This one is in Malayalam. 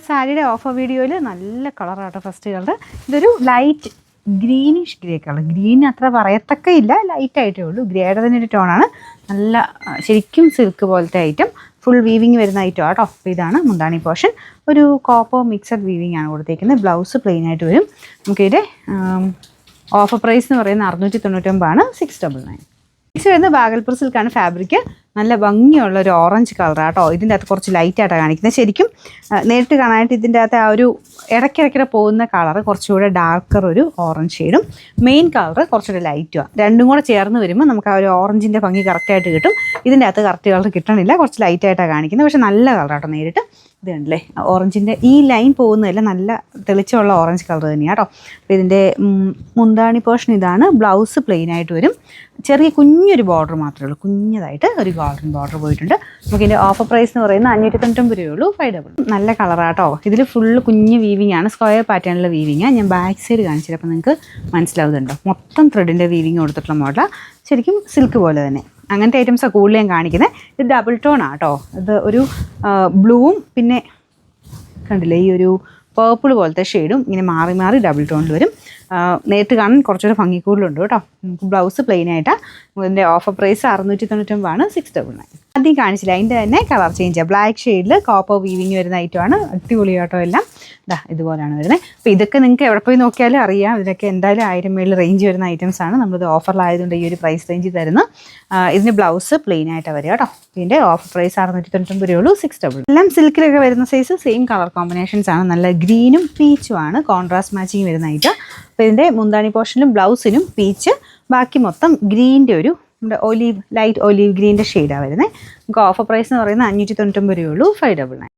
സാരിയുടെ ഓഫർ വീഡിയോയിൽ നല്ല കളറാട്ടോ ഫസ്റ്റ് കളർ. ഇതൊരു light greenish grey colour. Green അത്ര പറയത്തക്കയില്ല, ലൈറ്റായിട്ടേ ഉള്ളൂ. ഗ്രേയുടെ തന്നെ ഒരു ടോണാണ്. നല്ല ശരിക്കും സിൽക്ക് പോലത്തെ ഐറ്റം, ഫുൾ വീവിങ് വരുന്ന ഐറ്റം ആട്ടോ. അപ്പോൾ ഇതാണ് മുന്താണി പോർഷൻ. ഒരു കോപ്പർ മിക്സഡ് വീവിങ് ആണ് കൊടുത്തേക്കുന്നത്. ബ്ലൗസ് പ്ലെയിൻ ആയിട്ട് വരും. നമുക്കിതിൻ്റെ ഓഫർ പ്രൈസ് എന്ന് പറയുന്നത് 699 699. നെക്സ്റ്റ് വരുന്നത് ബാഗൽപൂർ സിൽക്കാണ് ഫാബ്രിക്. നല്ല ഭംഗിയുള്ള ഒരു ഓറഞ്ച് കളറാട്ടോ. ഇതിൻ്റെ അകത്ത് കുറച്ച് ലൈറ്റായിട്ടാണ് കാണിക്കുന്നത്. ശരിക്കും നേരിട്ട് കാണാനായിട്ട് ഇതിൻ്റെ അകത്ത് ആ ഒരു ഇടയ്ക്കിടയ്ക്കിടെ പോകുന്ന കളർ കുറച്ചുകൂടെ ഡാർക്കർ ഒരു ഓറഞ്ച് ഷെയ്ഡും മെയിൻ കളർ കുറച്ചുകൂടെ ലൈറ്റുമാണ്. രണ്ടും കൂടെ ചേർന്ന് വരുമ്പോൾ നമുക്ക് ആ ഒരു ഓറഞ്ചിൻ്റെ ഭംഗി കറക്റ്റായിട്ട് കിട്ടും. ഇതിൻ്റെ അകത്ത് കറക്റ്റ് കളർ കിട്ടണില്ല, കുറച്ച് ലൈറ്റായിട്ടാണ് കാണിക്കുന്നത്. പക്ഷേ നല്ല കളറാട്ടോ നേരിട്ട്. ഇത് കണ്ടില്ലേ, ഓറഞ്ചിൻ്റെ ഈ ലൈൻ പോകുന്നതല്ല, നല്ല തെളിച്ചമുള്ള ഓറഞ്ച് കളർ തന്നെയാണ് കേട്ടോ. അപ്പോൾ ഇതിൻ്റെ മുന്താണി പോർഷൻ ഇതാണ്. ബ്ലൗസ് പ്ലെയിൻ ആയിട്ട് വരും. ചെറിയ കുഞ്ഞൊരു ബോർഡർ മാത്രമേ ഉള്ളൂ, കുഞ്ഞതായിട്ട് ഒരു ഗോൾഡൻ ബോർഡർ പോയിട്ടുണ്ട്. നമുക്കിതിൻ്റെ ഓഫർ പ്രൈസ് എന്ന് പറയുന്നത് 599 രൂപയുള്ളൂ. 500. നല്ല കളറാട്ടോ. ഇതിൽ ഫുള്ള് കുഞ്ഞ് വീവിങ് ആണ്, സ്ക്വയർ പാറ്റേണിലുള്ള വീവിങ്. ഞാൻ ബാക്ക് സൈഡ് കാണിച്ചിട്ട് അപ്പോൾ നിങ്ങൾക്ക് മനസ്സിലാവുന്നുണ്ടോ. മൊത്തം ത്രെഡിൻ്റെ വീവിങ് കൊടുത്തിട്ടുള്ള മോഡലാണ്. ശരിക്കും സിൽക്ക് പോലെ തന്നെ. അങ്ങനത്തെ ഐറ്റംസാണ് കൂടുതൽ ഞാൻ കാണിക്കുന്നത്. ഇത് ഡബിൾ ടോൺ ആട്ടോ. ഇത് ഒരു ബ്ലൂവും പിന്നെ കണ്ടില്ലേ ഈ ഒരു പേർപ്പിൾ പോലത്തെ ഷെയ്ഡും ഇങ്ങനെ മാറി മാറി ഡബിൾ ടോണിൽ വരും. നേരിട്ട് കാണാൻ കുറച്ചുകൂടെ ഭംഗി കൂടുതലുണ്ട് കേട്ടോ. നമുക്ക് ബ്ലൗസ് പ്ലെയിൻ ആയിട്ടാണ്. ഇതിൻ്റെ ഓഫർ പ്രൈസ് 699 699. ആദ്യം കാണിച്ചില്ല, അതിൻ്റെ തന്നെ കളർ ചേഞ്ച്. ബ്ലാക്ക് ഷെയ്ഡിൽ കോപ്പർ വീവിങ് വരുന്ന ഐറ്റമാണ്. അടിപൊളി കേട്ടോ എല്ലാം. ഇതുപോലെയാണ് വരുന്നത്. അപ്പോൾ ഇതൊക്കെ നിങ്ങൾക്ക് എവിടെ പോയി നോക്കിയാലും അറിയാം. ഇതിനൊക്കെ എന്തായാലും 1000 മേളിൽ റേഞ്ച് വരുന്ന ഐറ്റംസാണ്. നമ്മളിത് ഓഫറിലായതുകൊണ്ട് ഈ ഒരു പ്രൈസ് റേഞ്ച് തരുന്നു. ഇതിന് ബ്ലൗസ് പ്ലെയിൻ ആയിട്ട് വരിക കേട്ടോ. ഇതിൻ്റെ ഓഫർ പ്രൈസ് 699 രൂപയുള്ളൂ. 600. എല്ലാം സിൽക്കിലൊക്കെ വരുന്ന സൈസ് സെയിം കളർ കോമ്പിനേഷൻസ് ആണ്. നല്ല ഗ്രീനും പീച്ചും ആണ് കോൺട്രാസ്റ്റ് മാച്ചിങ് വരുന്ന ഐറ്റം. അപ്പോൾ ഇതിൻ്റെ മുന്താണി പോർഷനിലും ബ്ലൗസിനും പീച്ച്, ബാക്കി മൊത്തം ഗ്രീൻ്റെ ഒരു ഒലീവ്, ലൈറ്റ് ഒലീവ് ഗ്രീൻ്റെ ഷെയ്ഡാണ് വരുന്നത്. നമുക്ക് ഓഫർ പ്രൈസ് എന്ന് പറയുന്നത് 599 രൂപയുള്ളൂ. 599.